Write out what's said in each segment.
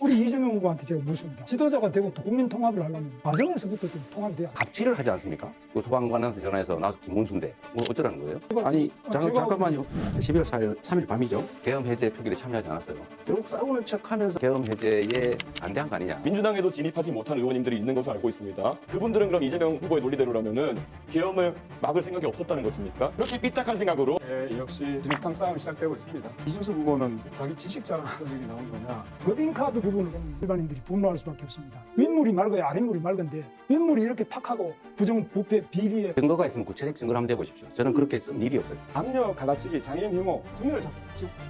우리 이재명 후보한테 제가 묻습니다. 지도자가 되고 또 국민 통합을 하려면 과정에서부터 좀 통합이 돼야 돼요. 갑질을 하지 않습니까? 그 소방관한테 전화해서 나도 김문수인데 뭐 어쩌라는 거예요? 아니 잠깐만요. 12월 4일 3일 밤이죠. 계엄 해제 표결에 참여하지 않았어요. 결국 싸우는 척하면서 계엄 해제에 반대한 거 아니냐. 민주당에도 진입하지 못한 의원님들이 있는 것으로 알고 있습니다. 그분들은 그럼 이재명 후보의 논리대로라면은 계엄을 막을 생각이 없었다는 것입니까? 그렇게 삐딱한 생각으로 역시 진흙탕 싸움이 시작되고 있습니다. 이준석 후보는 자기 지식 자랑하는 얘기 나온 거냐? 법인카드 부분을 보면 일반인들이 분노할 수밖에 없습니다. 윗물이 맑아야 아랫물이 맑은데 윗물이 이렇게 탁하고 부정부패 비리에 증거가 있으면 구체적 증거를 한번 대보십시오. 저는 그렇게 쓴 일이 없어요. 남녀 갈라치기, 장애인 혐오, 분열을 자꾸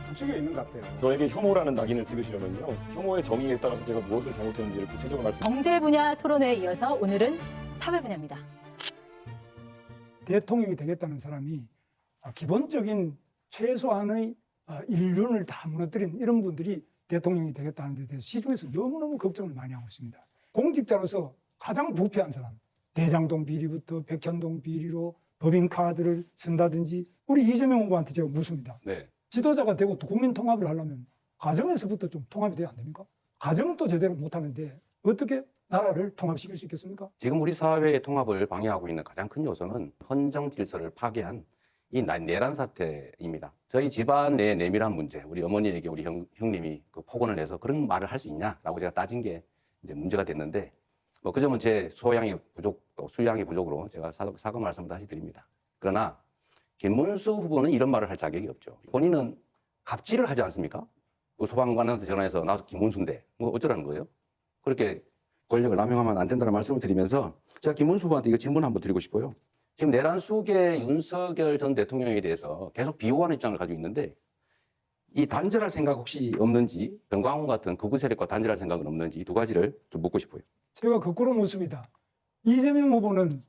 부추겨 있는 것 같아요. 저에게 혐오라는 낙인을 찍으시려면요. 혐오의 정의에 따라서 제가 무엇을 잘못했는지를 구체적으로 말씀. 경제 분야 토론회에 이어서 오늘은 사회 분야입니다. 대통령이 되겠다는 사람이 기본적인 최소한의 인륜을 다 무너뜨린 이런 분들이 대통령이 되겠다는 데 대해서 시중에서 너무너무 걱정을 많이 하고 있습니다. 공직자로서 가장 부패한 사람, 대장동 비리부터 백현동 비리로 법인카드를 쓴다든지 우리 이재명 후보한테 제가 묻습니다. 네. 지도자가 되고 또 국민 통합을 하려면 가정에서부터 좀 통합이 돼야 안 됩니까? 가정도 제대로 못하는데 어떻게 나라를 통합시킬 수 있겠습니까? 지금 우리 사회의 통합을 방해하고 있는 가장 큰 요소는 헌정 질서를 파괴한 이 내란 사태입니다. 저희 집안 내 내밀한 문제, 우리 어머니에게 우리 형님이 그 폭언을 내서 그런 말을 할 수 있냐라고 제가 따진 게 이제 문제가 됐는데, 뭐 그 점은 제 소양의 부족, 수양의 부족으로 제가 사과 말씀을 다시 드립니다. 그러나 김문수 후보는 이런 말을 할 자격이 없죠. 본인은 갑질을 하지 않습니까? 그 소방관한테 전화해서 나도 김문수인데 뭐 어쩌라는 거예요? 그렇게 권력을 남용하면 안 된다는 말씀을 드리면서 제가 김문수 후보한테 이거 질문 한번 드리고 싶어요. 지금 내란 수계 윤석열 전 대통령에 대해서 계속 비호하는 입장을 가지고 있는데 이 단절할 생각 혹시 없는지, 정광훈 같은 극우 세력과 단절할 생각은 없는지 이 두 가지를 좀 묻고 싶어요. 제가 거꾸로 묻습니다. 이재명 후보는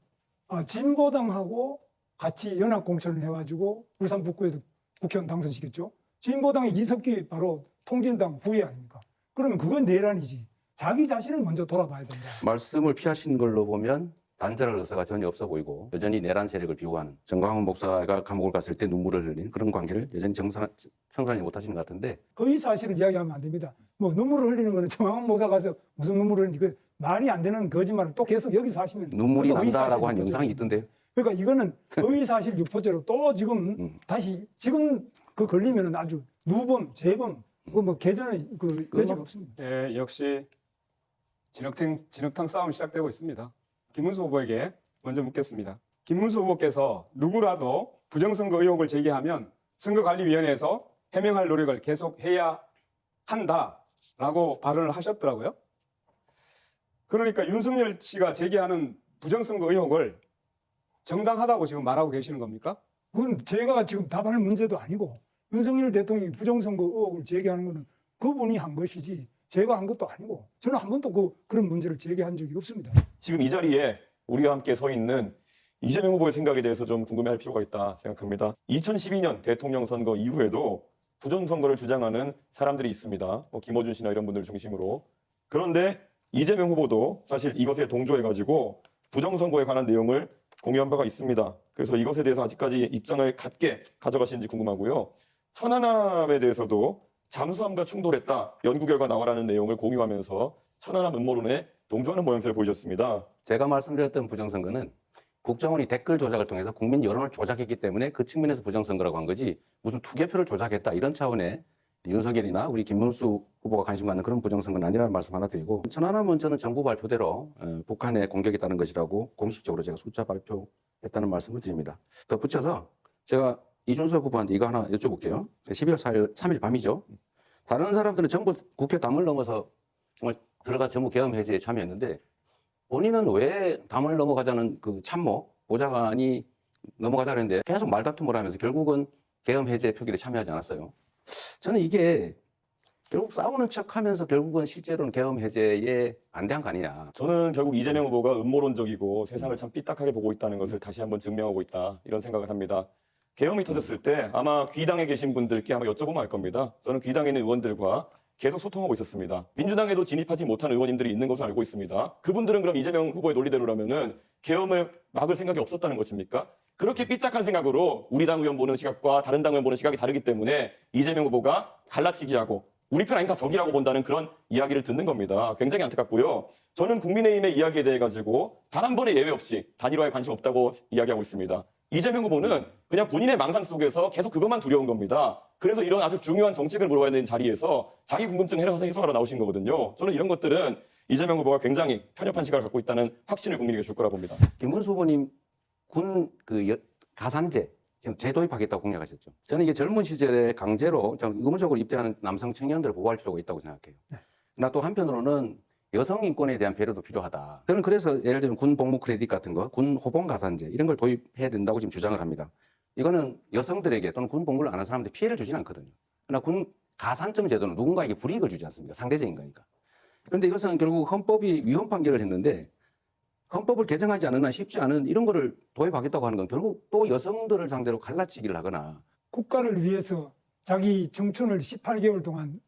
진보당하고 같이 연합공천을 해가지고 울산 북구에도 국회의원 당선시켰죠. 진보당의 이석기 바로 통진당 후예 아닙니까? 그러면 그건 내란이지. 자기 자신을 먼저 돌아봐야 된다. 말씀을 피하신 걸로 보면 단절할 의사가 전혀 없어 보이고 여전히 내란 세력을 비호하는, 정광훈 목사가 감옥을 갔을 때 눈물을 흘린 그런 관계를 여전히 청산하지 못하시는 것 같은데, 허위 사실을 이야기하면 안 됩니다. 뭐 눈물을 흘리는 거는 정황훈 목사 가서 무슨 눈물을 흘리는지 그 말이 안 되는 거짓말을 또 계속 여기서 하시면 눈물이 그것도 난다라고 한 허위사실 영상이 있던데요. 그러니까 이거는 허위사실 유포죄로 또 지금 다시 지금 그 걸리면은 아주 누범, 재범, 뭐 개전의 그 여지가 없습니다. 역시 진흙탕 싸움이 시작되고 있습니다. 김문수 후보에게 먼저 묻겠습니다. 김문수 후보께서 누구라도 부정선거 의혹을 제기하면 선거관리위원회에서 해명할 노력을 계속해야 한다라고 발언을 하셨더라고요. 그러니까 윤석열 씨가 제기하는 부정선거 의혹을 정당하다고 지금 말하고 계시는 겁니까? 그건 제가 지금 답할 문제도 아니고 윤석열 대통령이 부정선거 의혹을 제기하는 것은 그분이 한 것이지 제가 한 것도 아니고 저는 한 번도 그런 문제를 제기한 적이 없습니다. 지금 이 자리에 우리와 함께 서 있는 이재명 후보의 생각에 대해서 좀 궁금해할 필요가 있다 생각합니다. 2012년 대통령 선거 이후에도 부정선거를 주장하는 사람들이 있습니다. 김어준 씨나 이런 분들 중심으로. 그런데 이재명 후보도 사실 이것에 동조해가지고 부정선거에 관한 내용을 공유한 바가 있습니다. 그래서 이것에 대해서 아직까지 입장을 같게 가져가시는지 궁금하고요. 천안함에 대해서도 잠수함과 충돌했다, 연구 결과 나와라는 내용을 공유하면서 천안함 음모론에 동조하는 모양새를 보여줬습니다. 제가 말씀드렸던 부정선거는 국정원이 댓글 조작을 통해서 국민 여론을 조작했기 때문에 그 측면에서 부정선거라고 한 거지, 무슨 투개표를 조작했다 이런 차원의 윤석열이나 우리 김문수 후보가 관심 갖는 그런 부정선거는 아니라는 말씀 하나 드리고, 천안함은 저는 정부 발표대로 북한의 공격이었다는 것이라고 공식적으로 제가 숫자 발표했다는 말씀을 드립니다. 덧붙여서 제가 이준석 후보한테 이거 하나 여쭤볼게요. 12월 4일 3일 밤이죠. 다른 사람들은 전부 국회 담을 넘어서 정말 들어가 전부 계엄 해제에 참여했는데 본인은 왜 담을 넘어가자는 그 참모 보좌관이 넘어가자고 했는데 계속 말다툼을 하면서 결국은 계엄 해제 표결에 참여하지 않았어요. 저는 이게 결국 싸우는 척하면서 결국은 실제로는 계엄 해제에 반대한 거 아니냐. 저는 결국 이재명 후보가 음모론적이고 세상을 참 삐딱하게 보고 있다는 것을 다시 한번 증명하고 있다, 이런 생각을 합니다. 계엄이 터졌을 때 아마 귀당에 계신 분들께 아마 여쭤보면 알 겁니다. 저는 귀당에 있는 의원들과 계속 소통하고 있었습니다. 민주당에도 진입하지 못한 의원님들이 있는 것으로 알고 있습니다. 그분들은 그럼 이재명 후보의 논리대로라면은 계엄을 막을 생각이 없었다는 것입니까? 그렇게 삐딱한 생각으로 우리 당 의원 보는 시각과 다른 당 의원 보는 시각이 다르기 때문에 이재명 후보가 갈라치기하고 우리 편 아니면 다 적이라고 본다는 그런 이야기를 듣는 겁니다. 굉장히 안타깝고요. 저는 국민의힘의 이야기에 대해 가지고 단 한 번의 예외 없이 단일화에 관심 없다고 이야기하고 있습니다. 이재명 후보는 그냥 본인의 망상 속에서 계속 그것만 두려운 겁니다. 그래서 이런 아주 중요한 정책을 물어봐야 되는 자리에서 자기 궁금증 해소하러 나오신 거거든요. 저는 이런 것들은 이재명 후보가 굉장히 편협한 시각을 갖고 있다는 확신을 국민에게 줄 거라 봅니다. 김문수 후보님 군 가산제 지금 재도입하겠다고 공약하셨죠. 저는 이게 젊은 시절에 강제로 의무적으로 입대하는 남성 청년들을 보호할 필요가 있다고 생각해요. 나 또 한편으로는 여성 인권에 대한 배려도 필요하다. 저는 그래서 예를 들면 군 복무 크레딧 같은 거, 군 호봉 가산제 이런 걸 도입해야 된다고 지금 주장을 합니다. 이거는 여성들에게 또는 군 복무를 안 하는 사람한테 피해를 주지는 않거든요. 그러나 군 가산점 제도는 누군가에게 불이익을 주지 않습니까? 상대적인 거니까. 그런데 이것은 결국 헌법이 위헌 판결을 했는데 헌법을 개정하지 않은 한 쉽지 않은 이런 거를 도입하겠다고 하는 건 결국 또 여성들을 상대로 갈라치기를 하거나 국가를 위해서 자기 청춘을 18개월 동안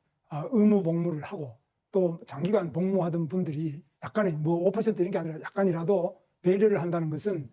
의무 복무를 하고 또 장기간 복무하던 분들이 약간의 뭐 5% 이런 게 아니라 약간이라도 배려를 한다는 것은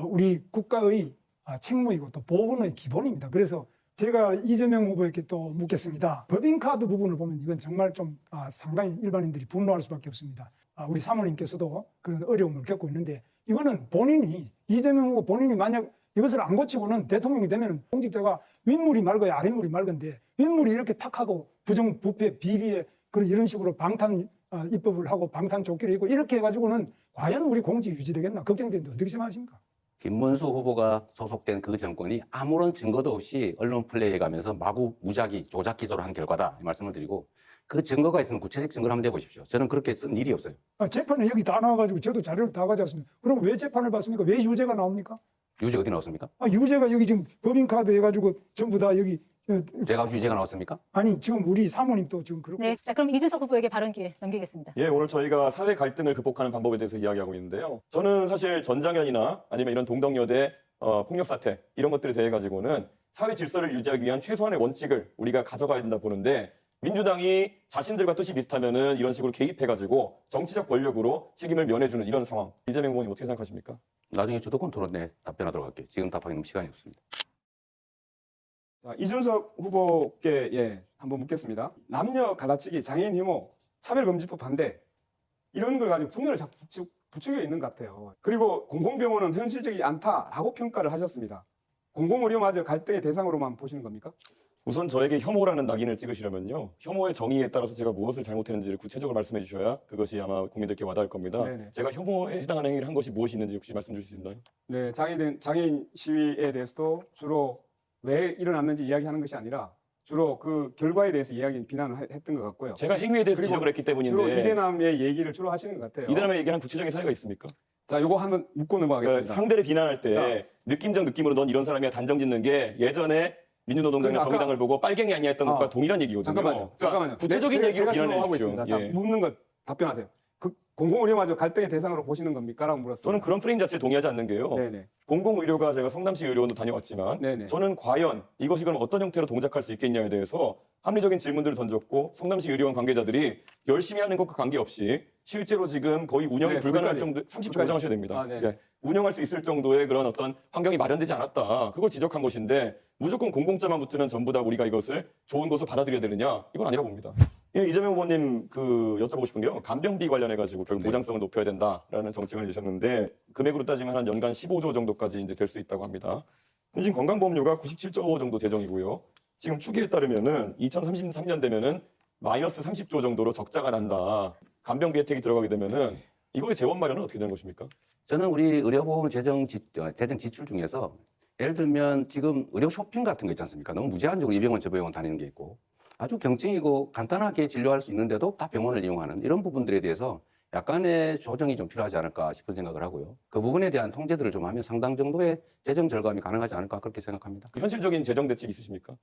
우리 국가의 책무이고 또 보건의 기본입니다. 그래서 제가 이재명 후보에게 또 묻겠습니다. 법인카드 부분을 보면 이건 정말 좀 상당히 일반인들이 분노할 수밖에 없습니다. 우리 사모님께서도 그런 어려움을 겪고 있는데 이거는 본인이 이재명 후보 본인이 만약 이것을 안 고치고는 대통령이 되면 공직자가 윗물이 맑아야 아랫물이 맑은데 윗물이 이렇게 탁하고 부정부패 비리에 이런 식으로 방탄 입법을 하고 방탄 조끼를 입고 이렇게 해가지고는 과연 우리 공직 유지되겠나 걱정되는데 어떻게 생각하십니까? 김문수 후보가 소속된 그 정권이 아무런 증거도 없이 언론 플레이해가면서 마구 무작위 조작 기소를 한 결과다 이 말씀을 드리고 그 증거가 있으면 구체적 증거를 한번 내보십시오. 저는 그렇게 쓴 일이 없어요. 재판에 여기 다 나와가지고 저도 자료를 다 가져왔습니다. 그럼 왜 재판을 받습니까? 왜 유죄가 나옵니까? 유죄 어디 나왔습니까? 유죄가 여기 지금 법인카드 해가지고 전부 다 여기 제가 유죄가 나왔습니까? 아니 지금 우리 사모님도 지금 그렇고 네, 자 그럼 이준석 후보에게 발언 기회 넘기겠습니다. 예, 오늘 저희가 사회 갈등을 극복하는 방법에 대해서 이야기하고 있는데요. 저는 사실 전장현이나 아니면 이런 동덕여대 폭력 사태 이런 것들에 대해 가지고는 사회 질서를 유지하기 위한 최소한의 원칙을 우리가 가져가야 된다 보는데 민주당이 자신들과 뜻이 비슷하면은 이런 식으로 개입해가지고 정치적 권력으로 책임을 면해주는 이런 상황. 이재명 후보님 어떻게 생각하십니까? 나중에 주도권 토론에 답변하도록 할게요. 지금 답하기 너무 시간이 없습니다. 자, 이준석 후보께 한번 묻겠습니다. 남녀 갈라치기, 장애인 혐오, 차별금지법 반대 이런 걸 가지고 분열을 자꾸 부추겨 있는 것 같아요. 그리고 공공병원은 현실적이지 않다라고 평가를 하셨습니다. 공공의료마저 갈등의 대상으로만 보시는 겁니까? 우선 저에게 혐오라는 낙인을 찍으시려면요. 혐오의 정의에 따라서 제가 무엇을 잘못했는지를 구체적으로 말씀해 주셔야 그것이 아마 국민들께 와닿을 겁니다. 네네. 제가 혐오에 해당하는 행위를 한 것이 무엇이 있는지 혹시 말씀 주실 수 있나요? 네, 장애인 시위에 대해서도 주로 왜 일어났는지 이야기하는 것이 아니라 주로 그 결과에 대해서 비난을 했던 것 같고요. 제가 행위에 대해서 그리고 지적을 했기 주로 때문인데 이대남의 얘기를 주로 하시는 것 같아요. 이대남의 얘기랑 구체적인 사유가 있습니까? 자, 요거 한번 묻고 넘어가겠습니다. 상대를 비난할 때 자. 느낌적 느낌으로 넌 이런 사람이야 단정 짓는 게 예전에 민주노동당이나 그래서 아까- 정의당을 보고 빨갱이 아니야 했던 것과 동일한 얘기거든요. 잠깐만요. 그러니까 구체적인 제가 얘기로 질문을 비난해 하고 주십시오. 있습니다. 자, 예. 묻는 것 답변하세요. 그 공공의료마저 갈등의 대상으로 보시는 겁니까? 라고 물었습니다. 저는 그런 프레임 자체에 동의하지 않는 게요. 네네. 공공의료가 제가 성남시 의료원도 다녀왔지만 네네. 저는 과연 이것이 그럼 어떤 형태로 동작할 수 있겠냐에 대해서 합리적인 질문들을 던졌고 성남시 의료원 관계자들이 열심히 하는 것과 관계없이 실제로 지금 거의 운영이 네, 불가능할 거기까지. 정도 30초 거기까지. 보장하셔야 됩니다. 네. 예. 운영할 수 있을 정도의 그런 어떤 환경이 마련되지 않았다. 그걸 지적한 것인데 무조건 공공자만 붙으면 전부 다 우리가 이것을 좋은 것으로 받아들여야 되느냐? 이건 아니라고 봅니다. 예, 이재명 후보님 여쭤보고 싶은 게요. 간병비 관련해 가지고 결국 보장성을 높여야 된다라는 정책을 내셨는데 금액으로 따지면 한 연간 15조 정도까지 이제 될 수 있다고 합니다. 지금 건강보험료가 97조 정도 재정이고요. 지금 추계에 따르면은 2033년 되면은 마이너스 30조 정도로 적자가 난다. 간병비 혜택이 들어가게 되면은 이거의 재원 마련은 어떻게 되는 것입니까? 저는 우리 의료보험 재정 지출 중에서 예를 들면 지금 의료 쇼핑 같은 거 있지 않습니까? 너무 무제한적으로 이 병원 저 병원 다니는 게 있고 아주 경증이고 간단하게 진료할 수 있는데도 다 병원을 이용하는 이런 부분들에 대해서 약간의 조정이 좀 필요하지 않을까 싶은 생각을 하고요. 그 부분에 대한 통제들을 좀 하면 상당 정도의 재정 절감이 가능하지 않을까 그렇게 생각합니다. 그 현실적인 재정 대책 있으십니까?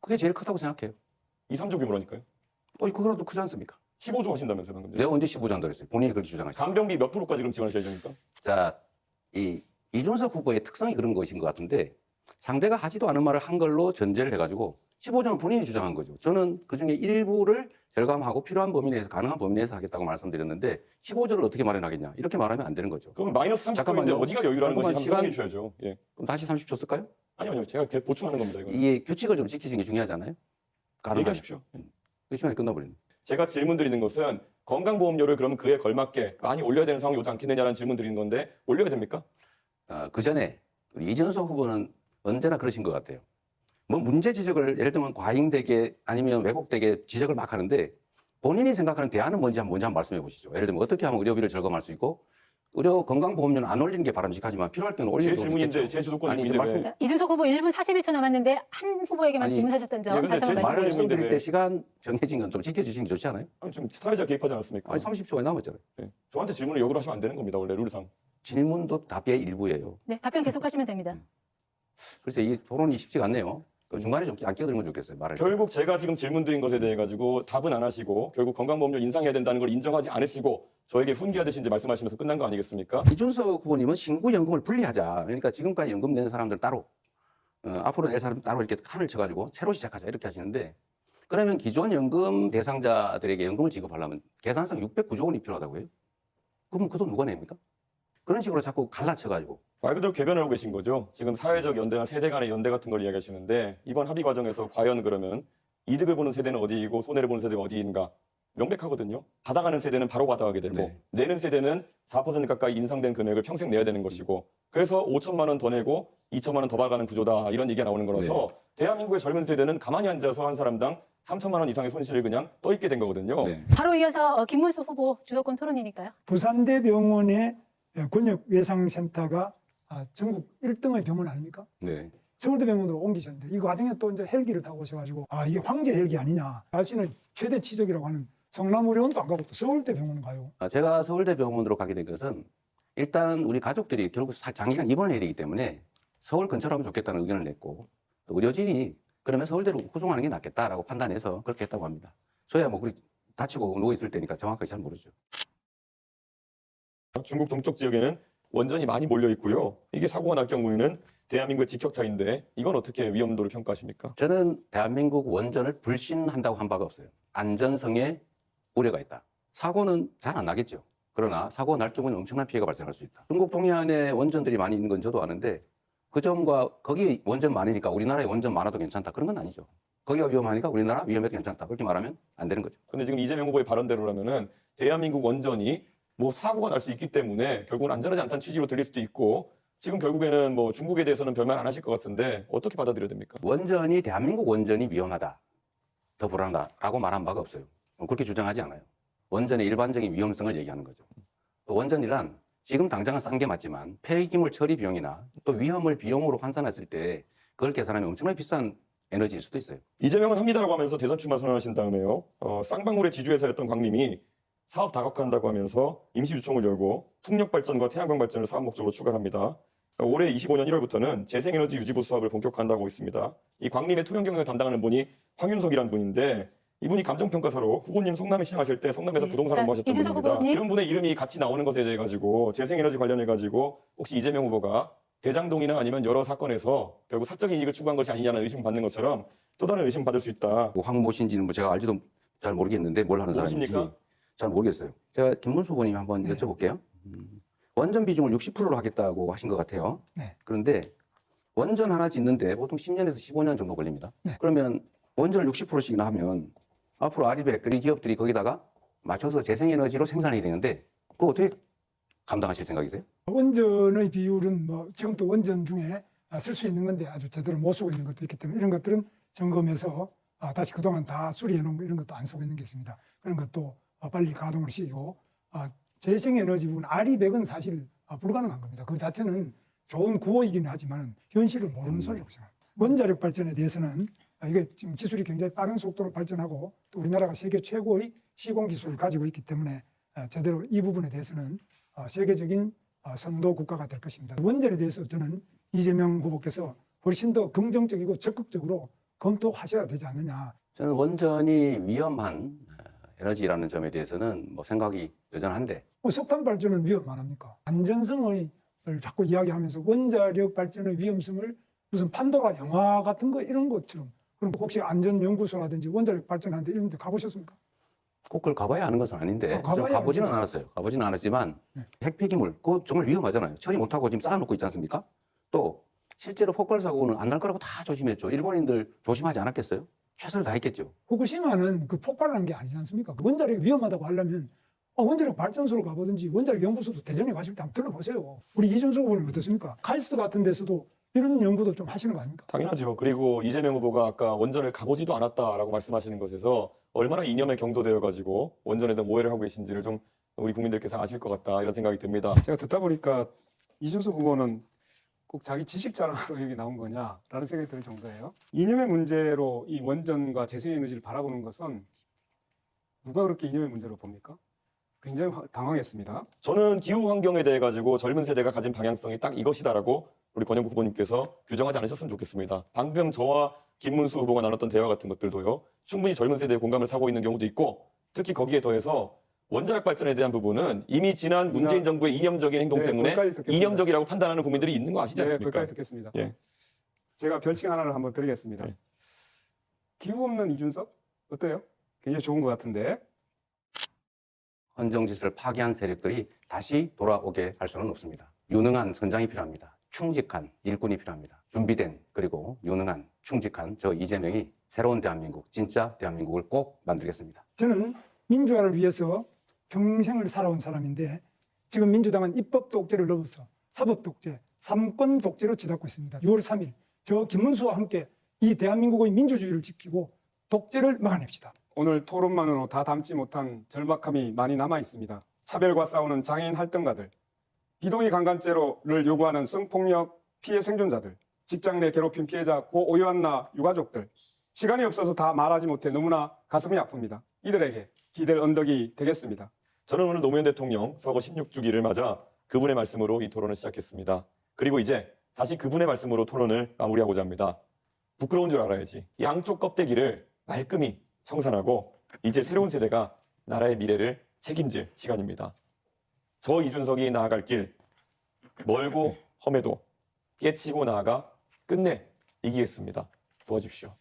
그게 제일 크다고 생각해요. 2, 3조 규모라니까요. 그거라도 크지 않습니까? 15조 하신다면서요, 방금. 내가 언제 15조 그랬어요? 본인이 그렇게 주장하시죠. 간병비 몇 프로까지 그럼 지원하실 예정입니까? 자, 이준석 후보의 특성이 그런 것인 것 같은데 상대가 하지도 않은 말을 한 걸로 전제를 해가지고 15조는 본인이 주장한 거죠. 저는 그중에 일부를 절감하고 필요한 범위 내에서 가능한 범위 내에서 하겠다고 말씀드렸는데 15조를 어떻게 마련하겠냐 이렇게 말하면 안 되는 거죠. 그러면 마이너스 30%인데 잠깐만요. 어디가 여유라는 것이 잠깐만, 한번 설명해 주셔야죠. 예. 그럼 다시 30조 쓸까요? 아니요. 제가 계속 보충하는 겁니다. 이거. 이게 규칙을 좀 지키시는 게 중요하잖아요. 가능하면. 얘기하십시오. 시간이 끝나버리네. 제가 질문 드리는 것은 건강보험료를 그럼 그에 걸맞게 많이 올려야 되는 상황이 오지 않겠느냐라는 질문 드리는 건데 올려야 됩니까? 그 전에 우리 이준석 후보는 언제나 그러신 것 같아요. 뭐 문제 지적을 예를 들면 과잉되게 아니면 왜곡되게 지적을 막 하는데 본인이 생각하는 대안은 뭔지 한번 말씀해 보시죠. 예를 들면 어떻게 하면 의료비를 절감할 수 있고 의료 건강보험료는 안 올리는 게 바람직하지만 필요할 때는 제 올리는 질문인데 제 주도권 아니, 질문인데 말씀- 왜? 자, 이준석 후보 1분 41초 남았는데 한 후보에게만 아니, 질문하셨던 점 예, 근데 다시 한번 제 말을 말씀해 주세요. 질문인데 드릴 왜? 때 시간 정해진 건 좀 지켜주시는 게 좋지 않아요? 아니, 지금 사회자 개입하지 않았습니까? 아니 30초가 남았잖아요. 네. 저한테 질문을 역으로 하시면 안 되는 겁니다. 원래 룰상. 질문도 답의 일부예요. 네, 답변 계속하시면 됩니다. 그래서 이 토론이 쉽지가 않네요. 중간에 좀 안 끼어들면 좋겠어요. 말을. 결국 제가 지금 질문 드린 것에 대해 가지고 답은 안 하시고 결국 건강보험료 인상해야 된다는 걸 인정하지 않으시고 저에게 훈계하듯이 이제 말씀하시면서 끝난 거 아니겠습니까? 이준석 후보님은 신구연금을 분리하자. 그러니까 지금까지 연금 낸 사람들 따로, 앞으로 낼 사람 따로 이렇게 칸을 쳐가지고 새로 시작하자 이렇게 하시는데 그러면 기존 연금 대상자들에게 연금을 지급하려면 계산상 609조 원이 필요하다고요? 그럼 그 돈 누가 냅니까? 그런 식으로 자꾸 갈라쳐가지고 말 그대로 개변을 하고 계신 거죠. 지금 사회적 연대나 세대 간의 연대 같은 걸 이야기하시는데 이번 합의 과정에서 과연 그러면 이득을 보는 세대는 어디이고 손해를 보는 세대가 어디인가 명백하거든요. 받아가는 세대는 바로 받아가게 되고 네. 내는 세대는 4% 가까이 인상된 금액을 평생 내야 되는 것이고 그래서 5천만 원 더 내고 2천만 원 더 받아가는 구조다 이런 얘기가 나오는 거라서 대한민국의 젊은 세대는 가만히 앉아서 한 사람당 3천만 원 이상의 손실을 그냥 떠있게 된 거거든요. 네. 바로 이어서 김문수 후보 주도권 토론이니까요. 부산대병원의 권역외상센터가 전국 1등의 병원 아닙니까? 네. 서울대병원으로 옮기셨는데 이 과정에 또 이제 헬기를 타고 오셔가지고 이게 황제 헬기 아니냐. 자신은 최대 치적이라고 하는 성남의료원도 안 가고 또 서울대병원 가요. 제가 서울대병원으로 가게 된 것은 일단 우리 가족들이 결국 장기간 입원을 해야 되기 때문에 서울 근처로 하면 좋겠다는 의견을 냈고 또 의료진이 그러면 서울대로 후송하는 게 낫겠다라고 판단해서 그렇게 했다고 합니다. 저야 뭐 우리 다치고 누워 있을 때니까 정확하게 잘 모르죠. 중국 동쪽 지역에는 원전이 많이 몰려 있고요. 이게 사고가 날 경우에는 대한민국의 직격탄인데 이건 어떻게 위험도를 평가하십니까? 저는 대한민국 원전을 불신한다고 한 바가 없어요. 안전성에 우려가 있다. 사고는 잘 안 나겠죠. 그러나 사고가 날 경우는 엄청난 피해가 발생할 수 있다. 중국 동해안에 원전들이 많이 있는 건 저도 아는데 그 점과 거기 원전 많으니까 우리나라에 원전 많아도 괜찮다. 그런 건 아니죠. 거기가 위험하니까 우리나라 위험해도 괜찮다. 그렇게 말하면 안 되는 거죠. 근데 지금 이재명 후보의 발언대로라면은 대한민국 원전이 뭐 사고가 날 수 있기 때문에 결국은 안전하지 않다는 취지로 들릴 수도 있고 지금 결국에는 뭐 중국에 대해서는 별말 안 하실 것 같은데 어떻게 받아들여야 됩니까? 원전이 대한민국 원전이 위험하다. 더 불안하다라고 말한 바가 없어요. 그렇게 주장하지 않아요. 원전의 일반적인 위험성을 얘기하는 거죠. 또 원전이란 지금 당장은 싼 게 맞지만 폐기물 처리 비용이나 또 위험을 비용으로 환산했을 때 그걸 계산하면 엄청나게 비싼 에너지일 수도 있어요. 이재명은 합니다라고 하면서 대선 출마 선언하신 다음에요. 쌍방울의 지주회사였던 광림이 사업 다각화한다고 하면서 임시주총을 열고 풍력발전과 태양광 발전을 사업 목적으로 추가합니다. 올해 25년 1월부터는 재생에너지 유지부 사업을 본격화한다고 있습니다. 이 광림의 토양 경영을 담당하는 분이 황윤석이라는 분인데 이분이 감정평가사로 후보님 성남에 시장하실 때 성남에서 네. 부동산 업무하셨던 이준석 분입니다. 후보님. 이런 분의 이름이 같이 나오는 것에 대해 가지고 재생에너지 관련해 가지고 혹시 이재명 후보가 대장동이나 아니면 여러 사건에서 결국 사적인 이익을 추구한 것이 아니냐는 의심 받는 것처럼 또 다른 의심 받을 수 있다. 뭐 황모신지는 뭐 제가 알지도 잘 모르겠는데 뭘 하는 사람인지 모르십니까? 잘 모르겠어요. 제가 김문수 후보님 한번 네. 여쭤볼게요. 원전 비중을 60%로 하겠다고 하신 것 같아요. 네. 그런데 원전 하나 짓는데 보통 10년에서 15년 정도 걸립니다. 네. 그러면 원전을 60%씩이나 하면 앞으로 아리백 그 기업들이 거기다가 맞춰서 재생에너지로 생산해야 되는데 그거 어떻게 감당하실 생각이세요? 원전의 비율은 뭐 지금 또 원전 중에 쓸 수 있는 건데 아주 제대로 못 쓰고 있는 것도 있기 때문에 이런 것들은 점검해서 다시 그동안 다 수리해 놓은 거 이런 것도 안 쓰고 있는 게 있습니다. 그런 것도 빨리 가동을 시키고 재생에너지 부분 아리백은 사실 불가능한 겁니다. 그 자체는 좋은 구호이긴 하지만 현실을 모르는 소리라고 생각합니다. 원자력 발전에 대해서는 이게 지금 기술이 굉장히 빠른 속도로 발전하고 또 우리나라가 세계 최고의 시공 기술을 가지고 있기 때문에 제대로 이 부분에 대해서는 세계적인 선도 국가가 될 것입니다. 원전에 대해서 저는 이재명 후보께서 훨씬 더 긍정적이고 적극적으로 검토하셔야 되지 않느냐. 저는 원전이 위험한 에너지라는 점에 대해서는 뭐 생각이 여전한데 석탄 발전은 위험 안 합니까? 안전성을 자꾸 이야기하면서 원자력 발전의 위험성을 무슨 판도라 영화 같은 거 이런 것처럼 그럼 혹시 안전연구소라든지 원자력 발전하는데 이런 데 가보셨습니까? 꼭 그걸 가봐야 하는 것은 아닌데 가봐야 좀 가보지는 알죠. 않았어요. 가보지는 않았지만 네. 핵폐기물 그거 정말 위험하잖아요. 처리 못하고 지금 쌓아놓고 있지 않습니까? 또 실제로 폭발 사고는 안 날 거라고 다 조심했죠. 일본인들 조심하지 않았겠어요? 최선을 다했겠죠. 후쿠시마는 그 폭발한 게 아니지 않습니까? 원자력이 위험하다고 하려면 원자력 발전소로 가보든지 원자력 연구소도 대전에 가실 때 한번 들러보세요. 우리 이준석 후보는 어떻습니까? 카이스트 같은 데서도 이런 연구도 좀 하시는 거 아닙니까? 당연하죠. 그리고 이재명 후보가 아까 원전을 가보지도 않았다라고 말씀하시는 것에서 얼마나 이념에 경도되어 가지고 원전에 대한 오해를 하고 계신지를 좀 우리 국민들께서 아실 것 같다 이런 생각이 듭니다. 제가 듣다 보니까 이준석 후보는 꼭 자기 지식 자랑으로 여기 나온 거냐라는 생각이 들 정도예요. 이념의 문제로 이 원전과 재생에너지를 바라보는 것은 누가 그렇게 이념의 문제로 봅니까? 굉장히 당황했습니다. 저는 기후 환경에 대해 가지고 젊은 세대가 가진 방향성이 딱 이것이다라고 우리 권영국 후보님께서 규정하지 않으셨으면 좋겠습니다. 방금 저와 김문수 후보가 나눴던 대화 같은 것들도요. 충분히 젊은 세대의 공감을 사고 있는 경우도 있고 특히 거기에 더해서 원자력 발전에 대한 부분은 이미 지난 문재인 정부의 이념적인 행동 네, 때문에 거기까지 듣겠습니다. 이념적이라고 판단하는 국민들이 있는 거 아시지 네, 않습니까? 거기까지 듣겠습니다. 예. 제가 별칭 하나를 한번 드리겠습니다. 네. 기후 없는 이준석 어때요? 굉장히 좋은 것 같은데. 헌정 질서를 파괴한 세력들이 다시 돌아오게 할 수는 없습니다. 유능한 선장이 필요합니다. 충직한 일꾼이 필요합니다. 준비된 그리고 유능한 충직한 저 이재명이 새로운 대한민국, 진짜 대한민국을 꼭 만들겠습니다. 저는 민주화를 위해서 평생을 살아온 사람인데 지금 민주당은 입법 독재를 넘어서 사법 독재, 삼권 독재로 치닫고 있습니다. 6월 3일 저 김문수와 함께 이 대한민국의 민주주의를 지키고 독재를 막아냅시다. 오늘 토론만으로 다 담지 못한 절박함이 많이 남아 있습니다. 차별과 싸우는 장애인 활동가들, 비동의 강간죄를 요구하는 성폭력 피해 생존자들, 직장 내 괴롭힘 피해자 고 오요한나 유가족들, 시간이 없어서 다 말하지 못해 너무나 가슴이 아픕니다. 이들에게 기댈 언덕이 되겠습니다. 저는 오늘 노무현 대통령 서거 16주기를 맞아 그분의 말씀으로 이 토론을 시작했습니다. 그리고 이제 다시 그분의 말씀으로 토론을 마무리하고자 합니다. 부끄러운 줄 알아야지. 양쪽 껍데기를 말끔히 청산하고 이제 새로운 세대가 나라의 미래를 책임질 시간입니다. 저 이준석이 나아갈 길 멀고 험해도 깨치고 나아가 끝내 이기겠습니다. 도와주십시오.